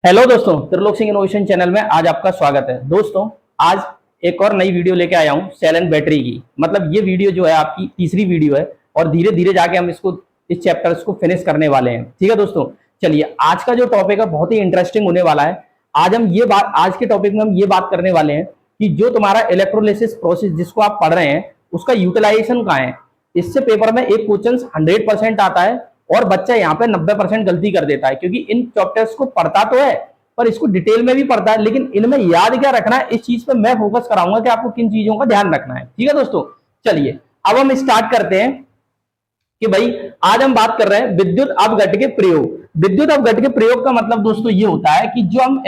Hello दोस्तों, Trilok Singh innovation channel में आज आपका स्वागत है। दोस्तों, आज एक और नई वीडियो लेके आया हूँ सेल एंड बैटरी की। मतलब ये वीडियो जो है आपकी तीसरी वीडियो है और धीरे धीरे जाके हम इस चैप्टर्स को फिनिश करने वाले हैं। ठीक है दोस्तों, चलिए आज का जो टॉपिक है बहुत ही इंटरेस्टिंग होने वाला है। आज के टॉपिक में हम ये बात करने वाले हैं कि जो तुम्हारा इलेक्ट्रोलिसिस प्रोसेस जिसको आप पढ़ रहे हैं उसका यूटिलाइजेशन कहाँ है। इससे पेपर में एक क्वेश्चन 100% आता है और बच्चा यहाँ पे 90% गलती कर देता है, क्योंकि इन चैप्टर्स को पढ़ता तो है पर इसको डिटेल में भी पढ़ता है, लेकिन इनमें याद क्या रखना है इस चीज पे मैं फोकस कराऊंगा कि आपको किन चीजों का ध्यान रखना है। ठीक है दोस्तों, चलिए अब हम स्टार्ट करते हैं कि भाई आज हम बात कर रहे हैं विद्युत अपघट के प्रयोग। विद्युत अपघट के प्रयोग का मतलब दोस्तों ये होता है कि जो हम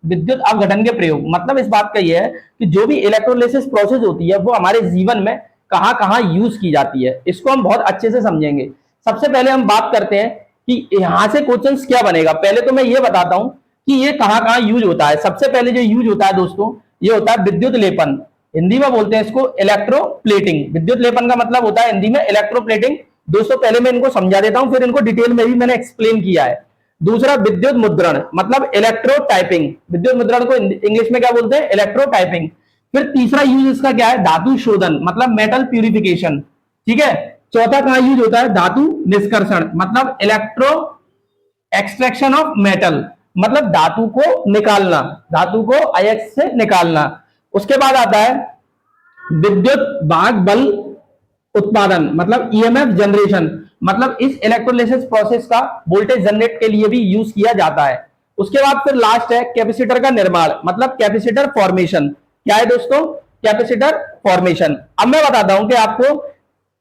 विद्युत अपघटन के प्रयोग, मतलब इस बात का ये है कि जो भी इलेक्ट्रोलिसिस प्रोसेस होती है वो हमारे जीवन में कहां कहां यूज की जाती है, इसको हम बहुत अच्छे से समझेंगे। सबसे पहले हम बात करते हैं कि यहां से क्वेश्चन क्या बनेगा। पहले तो मैं ये बताता हूं कि ये कहां कहां यूज होता है। सबसे पहले जो यूज होता है दोस्तों, ये होता है विद्युत लेपन। हिंदी में बोलते हैं इसको इलेक्ट्रोप्लेटिंग। विद्युत लेपन का मतलब होता है हिंदी में इलेक्ट्रोप्लेटिंग। दोस्तों पहले मैं इनको समझा देता हूं, फिर इनको डिटेल में भी मैंने एक्सप्लेन किया है। दूसरा विद्युत मुद्रण, मतलब इलेक्ट्रोटाइपिंग। विद्युत मुद्रण को इंग्लिश में क्या बोलते हैं? इलेक्ट्रोटाइपिंग। फिर तीसरा यूज इसका क्या है? धातु शोधन, मतलब मेटल प्यूरिफिकेशन। ठीक है। चौथा कहां यूज होता है? धातु निष्कर्षण, मतलब इलेक्ट्रो एक्सट्रैक्शन ऑफ मेटल, मतलब धातु को निकालना, धातु को अयस्क से निकालना। उसके बाद आता है विद्युत भाग बल उत्पादन, मतलब ईएमएफ जनरेशन, मतलब इस इलेक्ट्रोलिसिस प्रोसेस का वोल्टेज जनरेट के लिए भी यूज किया जाता है। उसके बाद फिर लास्ट है कैपेसिटर का निर्माण, मतलब कैपेसिटर फॉर्मेशन। क्या है दोस्तों? Capacitor formation. अब मैं बताता हूं कि आपको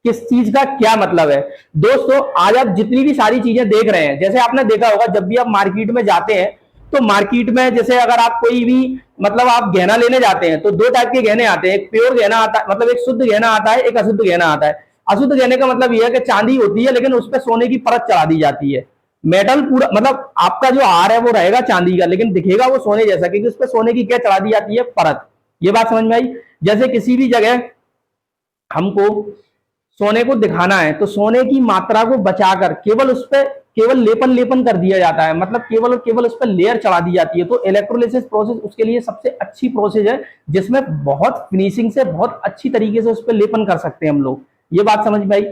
किस चीज का क्या मतलब है। दोस्तों आज आप जितनी भी सारी चीजें देख रहे हैं, जैसे आपने देखा होगा जब भी आप मार्केट में जाते हैं तो मार्केट में जैसे अगर आप कोई भी मतलब आप गहना लेने जाते हैं तो दो टाइप के गहने आते हैं। एक प्योर गहना आता है, मतलब एक शुद्ध गहना आता है, एक अशुद्ध गहना आता है। अशुद्ध गहने का मतलब यह है कि चांदी होती है लेकिन उस पर सोने की परत चढ़ा दी जाती है। मेटल पूरा, मतलब आपका जो हार है वो रहेगा चांदी का लेकिन दिखेगा वो सोने जैसा, क्योंकि उस पर सोने की क्या चढ़ा दी जाती है? परत। ये बात समझ में आई? जैसे किसी भी जगह हमको सोने को दिखाना है तो सोने की मात्रा को बचाकर केवल उस पर केवल लेपन लेपन कर दिया जाता है, मतलब केवल और केवल उस पर लेयर चढ़ा दी जाती है। तो इलेक्ट्रोलिसिस प्रोसेस उसके लिए सबसे अच्छी प्रोसेस है जिसमें बहुत फिनिशिंग से बहुत अच्छी तरीके से उस पर लेपन कर सकते हैं हम लोग। ये बात समझ में आई?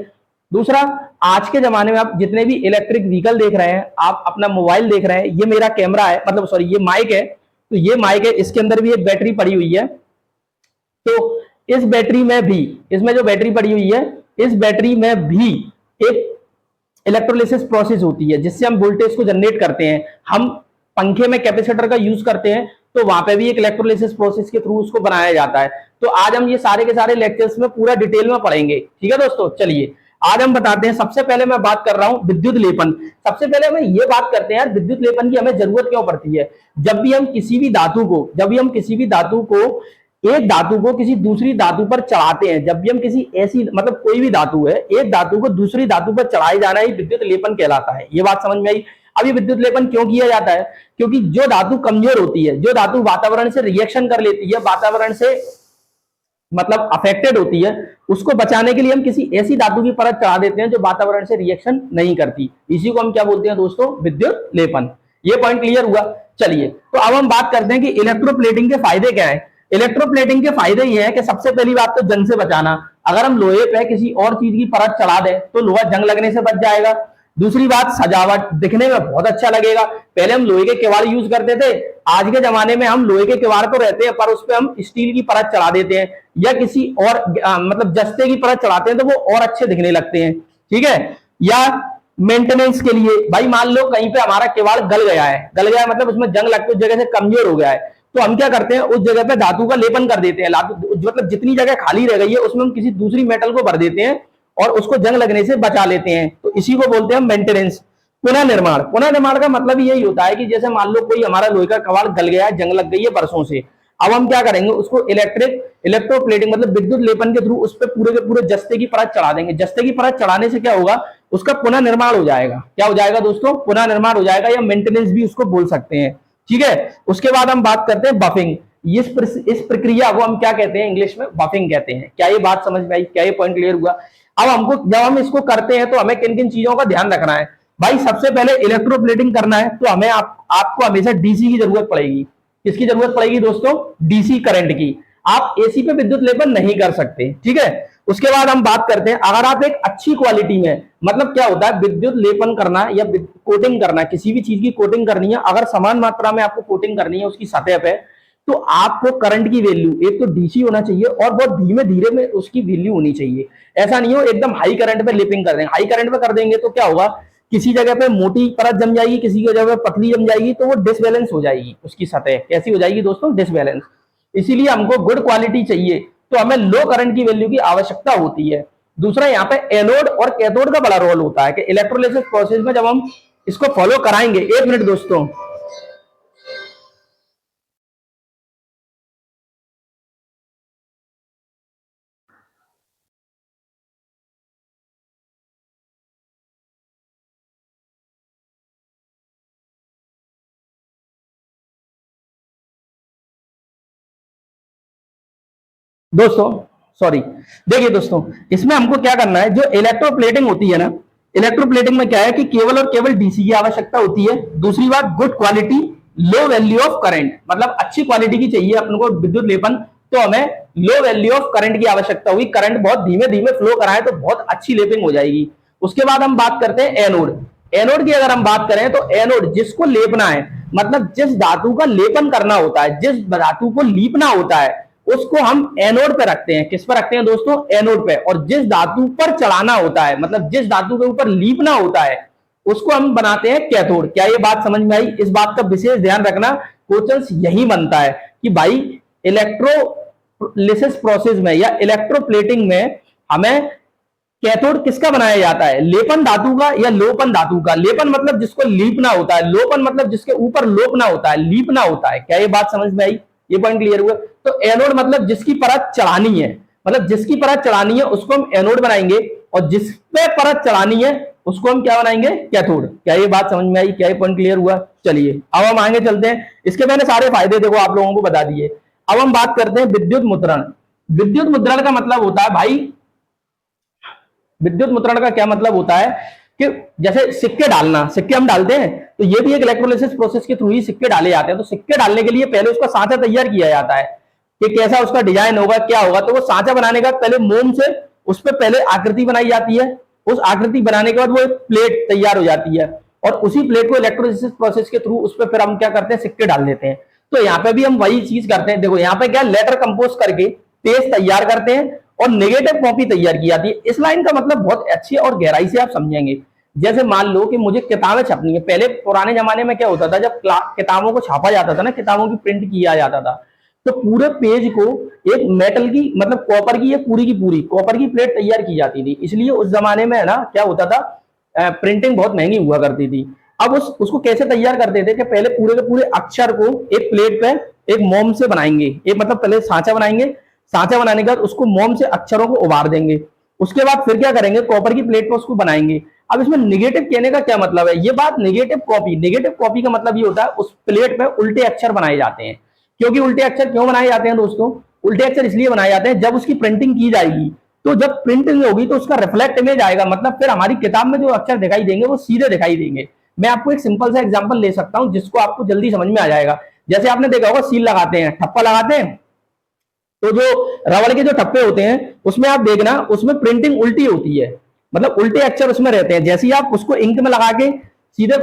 दूसरा, आज के जमाने में आप जितने भी इलेक्ट्रिक व्हीकल देख रहे हैं, आप अपना मोबाइल देख रहे हैं, ये मेरा कैमरा है, मतलब सॉरी ये माइक है, तो ये माइक है, इसके अंदर भी एक बैटरी पड़ी हुई है। तो इस बैटरी में भी, इसमें जो बैटरी पड़ी हुई है इस बैटरी में भी एक इलेक्ट्रोलिसिस प्रोसेस होती है जिससे हम वोल्टेज को जनरेट करते हैं। हम पंखे में कैपेसिटर का यूज करते हैं तो वहां पे भी एक इलेक्ट्रोलिसिस प्रोसेस के थ्रू उसको बनाया जाता है। तो आज हम ये सारे के सारे लेक्चर्स में पूरा डिटेल में पढ़ेंगे। ठीक है दोस्तों, चलिए आज हम बताते हैं। सबसे पहले मैं बात कर रहा हूं विद्युत लेपन। सबसे पहले हमें ये बात करते हैं यार विद्युत लेपन की हमें जरूरत क्यों पड़ती है। जब भी हम किसी भी धातु को एक धातु को किसी दूसरी धातु पर चढ़ाते हैं, जब भी हम किसी ऐसी मतलब कोई भी धातु है, एक धातु को दूसरी धातु पर चढ़ाए जाना ही विद्युत लेपन कहलाता है। ये बात समझ में आई? अब ये विद्युत लेपन क्यों किया जाता है? क्योंकि जो धातु कमजोर होती है, जो धातु वातावरण से रिएक्शन कर लेती है, वातावरण से मतलब अफेक्टेड होती है, उसको बचाने के लिए हम किसी ऐसी धातु की परत चढ़ा देते हैं जो वातावरण से रिएक्शन नहीं करती। इसी को हम क्या बोलते हैं दोस्तों? विद्युत लेपन। ये पॉइंट क्लियर हुआ? चलिए तो अब हम बात करते हैं कि इलेक्ट्रोप्लेटिंग के फायदे क्या है। इलेक्ट्रोप्लेटिंग के फायदे ये है कि सबसे पहली बात तो जंग से बचाना। अगर हम लोहे पे किसी और चीज की परत चढ़ा दें तो लोहा जंग लगने से बच जाएगा। दूसरी बात, सजावट, दिखने में बहुत अच्छा लगेगा। पहले हम लोहे के किवाड़ यूज करते थे, आज के जमाने में हम लोहे के किवाड़ तो रहते हैं पर उस पर हम स्टील की परत चढ़ा देते हैं या किसी और मतलब जस्ते की परत चढ़ाते हैं तो वो और अच्छे दिखने लगते हैं। ठीक है। या मेंटेनेंस के लिए, भाई मान लो कहीं पे हमारा किवाड़ गल गया है, मतलब उसमें जंग लगते उस जगह से कमजोर हो गया है, तो हम क्या करते हैं उस जगह पे धातु का लेपन कर देते हैं। मतलब जितनी जगह खाली रह गई है उसमें हम किसी दूसरी मेटल को भर देते हैं और उसको जंग लगने से बचा लेते हैं। तो इसी को बोलते हैं मेंटेनेंस। पुनर्निर्माण, पुनर्निर्माण का मतलब यही होता है कि जैसे मान लो कोई हमारा लोहे का कबाड़ गल गया है, जंग लग गई है बरसों से, अब हम क्या करेंगे उसको इलेक्ट्रोप्लेटिंग मतलब विद्युत लेपन के थ्रू उस पर पूरे के पूरे जस्ते की परत चढ़ा देंगे। जस्ते की परत चढ़ाने से क्या होगा? उसका पुनर्निर्माण हो जाएगा। क्या हो जाएगा दोस्तों? पुनर्निर्माण हो जाएगा, या मेंटेनेंस भी उसको बोल सकते हैं। ठीक है। उसके बाद हम बात करते हैं बफिंग। इस प्रक्रिया को हम क्या कहते हैं? इंग्लिश में बफिंग कहते हैं। क्या ये बात समझ में आई? क्या ये पॉइंट क्लियर हुआ? अब हमको जब हम इसको करते हैं तो हमें किन किन चीजों का ध्यान रखना है। भाई सबसे पहले इलेक्ट्रोप्लेटिंग करना है तो हमें आपको हमेशा डीसी की जरूरत पड़ेगी। किसकी जरूरत पड़ेगी दोस्तों? डीसी करंट की। आप एसी पे विद्युत लेपन नहीं कर सकते, ठीक है। उसके बाद हम बात करते हैं, अगर आप एक अच्छी क्वालिटी में, मतलब क्या होता है विद्युत लेपन करना या कोटिंग करना, किसी भी चीज की कोटिंग करनी है, अगर समान मात्रा में आपको कोटिंग करनी है उसकी सतह पे, तो आपको करंट की वैल्यू एक तो डीसी होना चाहिए और बहुत धीमे धीरे में उसकी वैल्यू होनी चाहिए। ऐसा नहीं हो एकदम हाई करंट पे लेपिंग कर देंगे। हाई करंट पे कर देंगे तो क्या होगा, किसी जगह पे मोटी परत जम जाएगी, किसी जगह पे पतली जम जाएगी, तो वो डिसबैलेंस हो जाएगी, उसकी सतह कैसी हो जाएगी दोस्तों? डिसबैलेंस। इसीलिए हमको गुड क्वालिटी चाहिए, तो हमें लो करंट की वैल्यू की आवश्यकता होती है। दूसरा यहाँ पे एनोड और कैथोड का बड़ा रोल होता है कि इलेक्ट्रोलिसिस प्रोसेस में जब हम इसको फॉलो कराएंगे, एक मिनट दोस्तों, दोस्तों सॉरी, देखिए दोस्तों, इसमें हमको क्या करना है, जो इलेक्ट्रोप्लेटिंग होती है ना, इलेक्ट्रोप्लेटिंग में क्या है कि केवल और केवल डीसी की आवश्यकता होती है। दूसरी बात, good quality, low value of current, मतलब अच्छी क्वालिटी की चाहिए अपन को विद्युत लेपन, तो हमें लो वैल्यू ऑफ करंट की आवश्यकता होगी। करंट बहुत धीमे धीमे फ्लो कराए तो बहुत अच्छी लेपिंग हो जाएगी। उसके बाद हम बात करते हैं एनोड। एनोड की अगर हम बात करें तो एनोड जिसको लेपना है, मतलब जिस धातु का लेपन करना होता है, जिस धातु को लीपना होता है, उसको हम एनोड पे रखते हैं। किस पर रखते हैं दोस्तों? एनोड पे। और जिस धातु पर चढ़ाना होता है, मतलब जिस धातु के ऊपर लीपना होता है, उसको हम बनाते हैं कैथोड। क्या ये बात समझ में आई? इस बात का विशेष ध्यान रखना, क्वेश्चन यही बनता है कि भाई इलेक्ट्रोलिसिस प्रोसेस में या इलेक्ट्रोप्लेटिंग में हमें कैथोड किसका बनाया जाता है? लेपन धातु का या लोपन धातु का? लेपन मतलब जिसको लीपना होता है, लोपन मतलब जिसके ऊपर लोपना होता है, लीपना होता है। क्या ये बात समझ में आई? ये पॉइंट क्लियर हुआ? तो एनोड मतलब जिसकी परत चढ़ानी है, मतलब जिसकी परत चढ़ानी है उसको हम एनोड बनाएंगे, और जिस पे परत चढ़ानी है उसको हम क्या बनाएंगे? कैथोड। क्या ये बात समझ में आई? क्या ये पॉइंट क्लियर हुआ? चलिए अब हम आगे चलते हैं। इसके मैंने सारे फायदे देखो आप लोगों को बता दिए। अब हम बात करते हैं विद्युत मुद्रण। विद्युत मुद्रण का मतलब होता है भाई, विद्युत मुद्रण का क्या मतलब होता है कि जैसे सिक्के डालना, सिक्के हम डालते हैं, तो ये भी एक इलेक्ट्रोलिसिस प्रोसेस के थ्रू ही सिक्के डाले जाते हैं। तो सिक्के डालने के लिए पहले उसका सांचा तैयार किया जाता है कि कैसा उसका डिजाइन होगा, क्या होगा। तो वो सांचा बनाने का पहले मोम से उस पर पहले आकृति बनाई जाती है। उस आकृति बनाने के बाद वो एक प्लेट तैयार हो जाती है, और उसी प्लेट को इलेक्ट्रोलिसिस प्रोसेस के थ्रू उस पर फिर हम क्या करते हैं? सिक्के डाल देते हैं। तो यहाँ पे भी हम वही चीज करते हैं। देखो यहाँ पे क्या, लेटर कंपोज करके पेज तैयार करते हैं और नेगेटिव कॉपी तैयार की जाती है। इस लाइन का मतलब बहुत अच्छी और गहराई से आप समझेंगे। जैसे मान लो कि मुझे किताबें छपनी है। पहले पुराने जमाने में क्या होता था, जब किताबों को छापा जाता था ना, किताबों की प्रिंट किया जाता था, तो पूरे पेज को एक मेटल की, मतलब कॉपर की, पूरी की पूरी कॉपर की प्लेट तैयार की जाती थी। इसलिए उस जमाने में है ना क्या होता था, प्रिंटिंग बहुत महंगी हुआ करती थी। अब उसको कैसे तैयार करते थे कि पहले पूरे के पूरे अक्षर को एक प्लेट पे एक मोम से बनाएंगे। एक मतलब पहले सांचा बनाएंगे, सांचा बनाने के बाद उसको मोम से अक्षरों को उभार देंगे। उसके बाद फिर क्या करेंगे, कॉपर की प्लेट पर उसको बनाएंगे। अब इसमें नेगेटिव कहने का क्या मतलब है? ये बात नेगेटिव कॉपी का मतलब ये होता है उस प्लेट पे उल्टे अक्षर बनाए जाते हैं। क्योंकि उल्टे अक्षर क्यों बनाए जाते हैं दोस्तों? उल्टे अक्षर इसलिए बनाए जाते हैं, जब उसकी प्रिंटिंग की जाएगी तो जब प्रिंटिंग होगी तो उसका रिफ्लेक्ट इमेज आएगा, मतलब फिर हमारी किताब में जो अक्षर दिखाई देंगे वो सीधे दिखाई देंगे। मैं आपको एक सिंपल सा एग्जांपल ले सकता हूं जिसको आपको जल्दी समझ में आ जाएगा। जैसे आपने देखा होगा सील लगाते हैं, ठप्पा लगाते हैं, तो जो रबड़ के जो ठप्पे होते हैं उसमें आप देखना, उसमें प्रिंटिंग उल्टी होती है, मतलब उल्टे अक्षर उसमें रहते हैं। जैसे ही आप उसको इंक में लगा के सीधे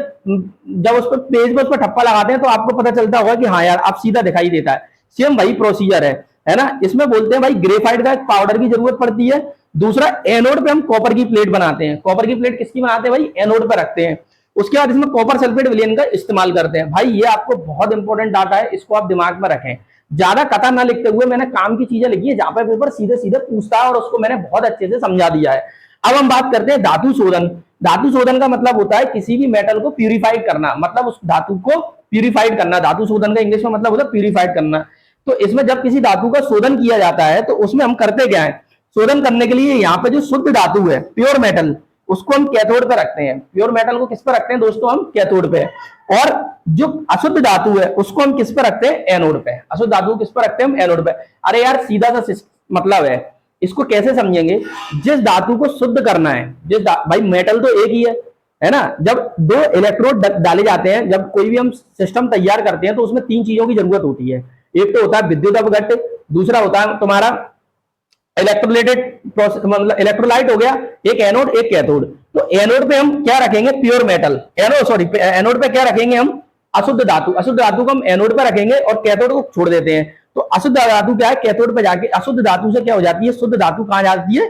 जब उस पर पेज पर उस पर ठप्पा लगाते हैं तो आपको पता चलता होगा कि हाँ यार आप सीधा दिखाई देता है। सेम वही प्रोसीजर है ना। इसमें बोलते हैं भाई ग्रेफाइट का एक पाउडर की जरूरत पड़ती है। दूसरा, एनोड पे हम कॉपर की प्लेट बनाते हैं। कॉपर की प्लेट किसकी बनाते हैं भाई? एनोड पे रखते हैं। उसके बाद इसमें कॉपर सल्फेट विलयन का इस्तेमाल करते हैं। भाई ये आपको बहुत इंपॉर्टेंट डाटा है, इसको आप दिमाग में रखें। ज्यादा कथा ना लिखते हुए मैंने काम की चीजें लिखी है जहां पर पेपर सीधे सीधे पूछता है और उसको मैंने बहुत अच्छे से समझा दिया है। अब हम बात करते हैं धातु शोधन। धातु शोधन का मतलब होता है किसी भी मेटल को प्यूरिफाइड करना, मतलब उस धातु को प्यूरिफाइड करना। धातु शोधन का इंग्लिश में मतलब होता है प्यूरिफाइड करना। तो इसमें जब किसी धातु का शोधन किया जाता है तो उसमें हम करते क्या है? शोधन करने के लिए यहाँ पे जो शुद्ध धातु है, प्योर मेटल, उसको हम कैथोड पे रखते हैं। प्योर मेटल को किस पे रखते हैं दोस्तों? हम कैथोड पे। और जो अशुद्ध धातु है उसको हम किस पे रखते हैं? एनोड पे। अशुद्ध धातु किस पे रखते हैं? हम एनोड पे। अरे यार सीधा सा मतलब है, इसको कैसे समझेंगे? जिस धातु को शुद्ध करना है, भाई मेटल तो एक ही है, है ना। जब दो इलेक्ट्रोड डाले जाते हैं, जब कोई भी हम सिस्टम तैयार करते हैं तो उसमें तीन चीजों की जरूरत होती है। एक तो होता है विद्युत अपघट्ट, दूसरा होता है तुम्हारा इलेक्ट्रोलाइटेड प्रोसेस, मतलब इलेक्ट्रोलाइट हो गया, एक एनोड एक कैथोड। तो एनोड पे हम क्या रखेंगे, प्योर मेटल। एनोड पे क्या रखेंगे हम, अशुद्ध धातु। अशुद्ध धातु को हम एनोड पे रखेंगे और कैथोड को छोड़ देते हैं। तो अशुद्ध धातु क्या है, कैथोड पे जाके अशुद्ध धातु से क्या हो जाती है, शुद्ध धातु कहां जाती है,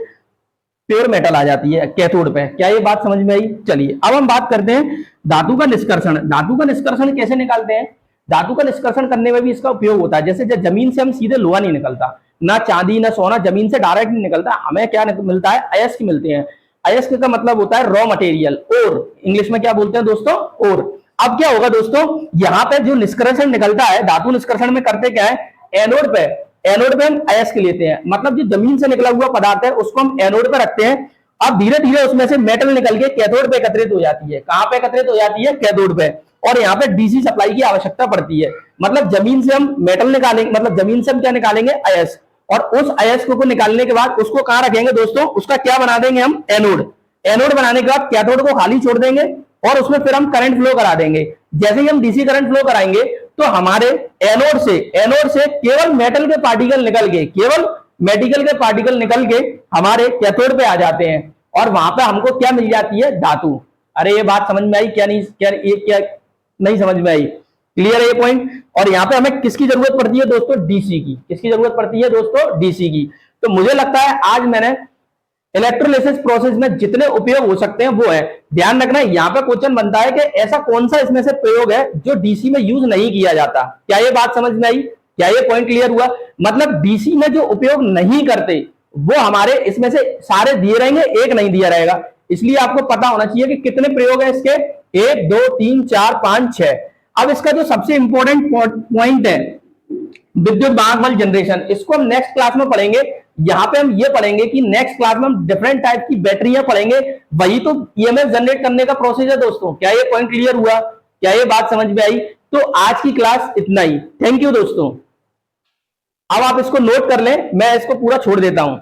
प्योर मेटल आ जाती है कैथोड पे। क्या ये बात समझ में आई? चलिए अब हम बात करते हैं धातु का निष्कर्षण। धातु का निष्कर्षण कैसे निकालते हैं? धातु का निष्कर्षण करने में भी इसका उपयोग होता है। जैसे जमीन से हम सीधे लोहा नहीं निकलता, ना चांदी ना सोना जमीन से डायरेक्ट नहीं निकलता, हमें क्या मिलता है, अयस्क मिलते हैं। अयस्क का मतलब होता है रॉ मटेरियल, और इंग्लिश में क्या बोलते हैं दोस्तों, और। अब क्या होगा दोस्तों, यहां पे जो निष्कर्षण निकलता है, धातु निष्कर्षण में करते क्या है, एनोड पे हम अयस्क लेते हैं, मतलब जो जमीन से निकला हुआ पदार्थ है उसको हम एनोड पे रखते हैं। अब धीरे धीरे उसमें से मेटल निकल के कैथोड पे एकत्रित हो जाती है। कहां पे एकत्रित हो जाती है, कैथोड पे। और यहाँ पे डीसी सप्लाई की आवश्यकता पड़ती है। मतलब जमीन से हम मेटल निकालेंगे, मतलब जमीन से हम क्या निकालेंगे, अयस्क। और उस अयस्क को निकालने के बाद उसको कहां रखेंगे दोस्तों, उसका क्या बना देंगे हम, एनोड। एनोड बनाने के बाद कैथोड को खाली छोड़ देंगे और उसमें फिर हम करंट फ्लो करा देंगे। जैसे ही हम डीसी करंट फ्लो कराएंगे तो हमारे एनोड से केवल मेटल के पार्टिकल निकल के, केवल मेडिकल के पार्टिकल निकल के हमारे कैथोड पे आ जाते हैं और वहां पे हमको क्या मिल जाती है, धातु। अरे ये बात समझ में आई क्या नहीं, क्या नहीं समझ में आई? क्लियर है ये पॉइंट? और यहाँ पे हमें किसकी जरूरत पड़ती है दोस्तों, डीसी की। किसकी जरूरत पड़ती है दोस्तों, डीसी की। तो मुझे लगता है आज मैंने इलेक्ट्रोलिसिस प्रोसेस में जितने उपयोग हो सकते हैं वो है। ध्यान रखना यहाँ पे क्वेश्चन बनता है कि ऐसा कौन सा इसमें से प्रयोग है जो डीसी में यूज नहीं किया जाता। क्या ये बात समझ में आई? क्या ये पॉइंट क्लियर हुआ? मतलब डीसी में जो उपयोग नहीं करते वो हमारे इसमें से सारे दिए रहेंगे, एक नहीं दिया रहेगा। इसलिए आपको पता होना चाहिए कि कितने प्रयोग है इसके, 1 2 3 4 5 6। अब इसका जो सबसे इंपॉर्टेंट पॉइंट है विद्युत वाहक बल जनरेशन, इसको हम नेक्स्ट क्लास में पढ़ेंगे। यहां पे हम ये पढ़ेंगे कि नेक्स्ट क्लास में हम डिफरेंट टाइप की बैटरियां पढ़ेंगे, वही तो ईएमएफ जनरेट करने का प्रोसेस है दोस्तों। क्या ये पॉइंट क्लियर हुआ? क्या ये बात समझ में आई? तो आज की क्लास इतना ही। थैंक यू दोस्तों। अब आप इसको नोट कर लें, मैं इसको पूरा छोड़ देता हूं।